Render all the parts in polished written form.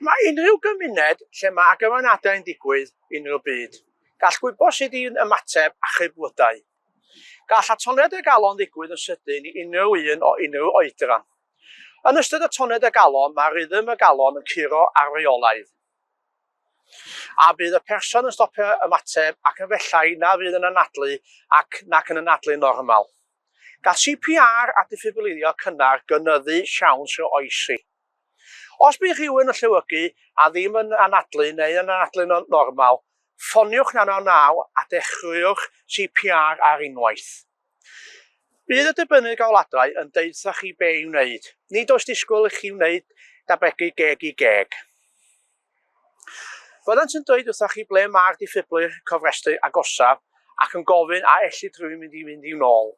Mae unrhyw gymuned lle mae agymrydau yn digwydd unrhyw byd. Gall gwybod sydd i'n ymateb achub blydau. Gall ataliad y galon ddigwydd yn sydyn i unrhyw un o unrhyw oedran. Yn ystod ataliad y galon, mae rhythm y galon yn curo ar reolaidd. A bydd y person yn stopio ymateb ac yn fellai na fydd yn anadlu nac yn anadlu normal. Gall CPR a diffibrilio cynnar gynyddu siawns o oesi. Os bydd rhywun yn llewygu a ddim yn anadlu neu yn anadlu normal, ffoniwch 999 a dechreuwch CPR ar unwaith. Bydd y dibynnu gawladau yn deud chi be i'w wneud. Nid oes disgwyl i chi wneud dabegu geg i geg. Byddant yn dweud wrthych chi ble mae'r diffibrilwr cofrestru agosaf ac yn gofyn a elli drwy'n mynd i'w nôl.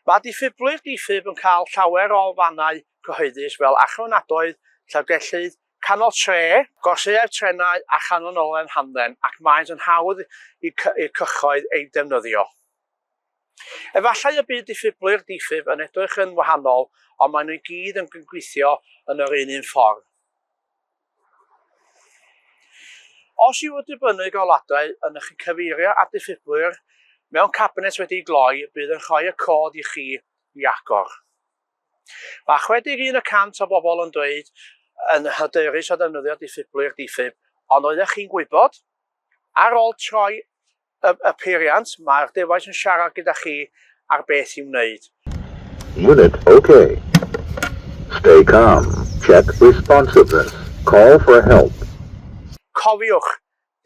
Mae diffibrilwr diffyb yn cael llawer o fannau cyhoeddus fel achlynadoedd, llyfrgellydd, canol tre, gorseuau trenau a chanolnolen hamdden ac maent yn hawdd i'r cyhoedd ei defnyddio. Efallai y bydd diffibrilwr diffyb yn edrych yn wahanol, ond maen nhw i gyd yn gweithio yn yr un ffordd. Os yw y dibynnu gawladau yn eich cyfeirio at diffibrilwr mewn cabinet wedi'i gloi, bydd yn rhoi y cod i chi i agor. Mae 61% o bobl yn dweud yn hyderus o ddefnyddio diffibrilwr diffyb, ond oeddech chi'n gwybod, ar ôl troi y peiriant, mae'r defais yn siarad gyda chi ar beth i'w wneud. Unit OK. Stay calm. Check responsiveness. Call for help. Cofiwch,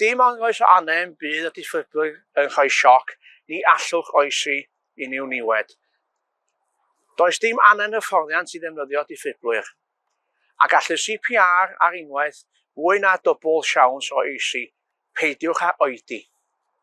dim ond oes o anem bydd y diffibrilwr yn rhoi sioc, ni allwch oesi unrhyw niwed. Does dim anen hyfforddiant i ddefnyddio diffibrilwr, a gall y CPR ar unwaith fwy na dybl siawns o oesi. Peidiwch â oedi.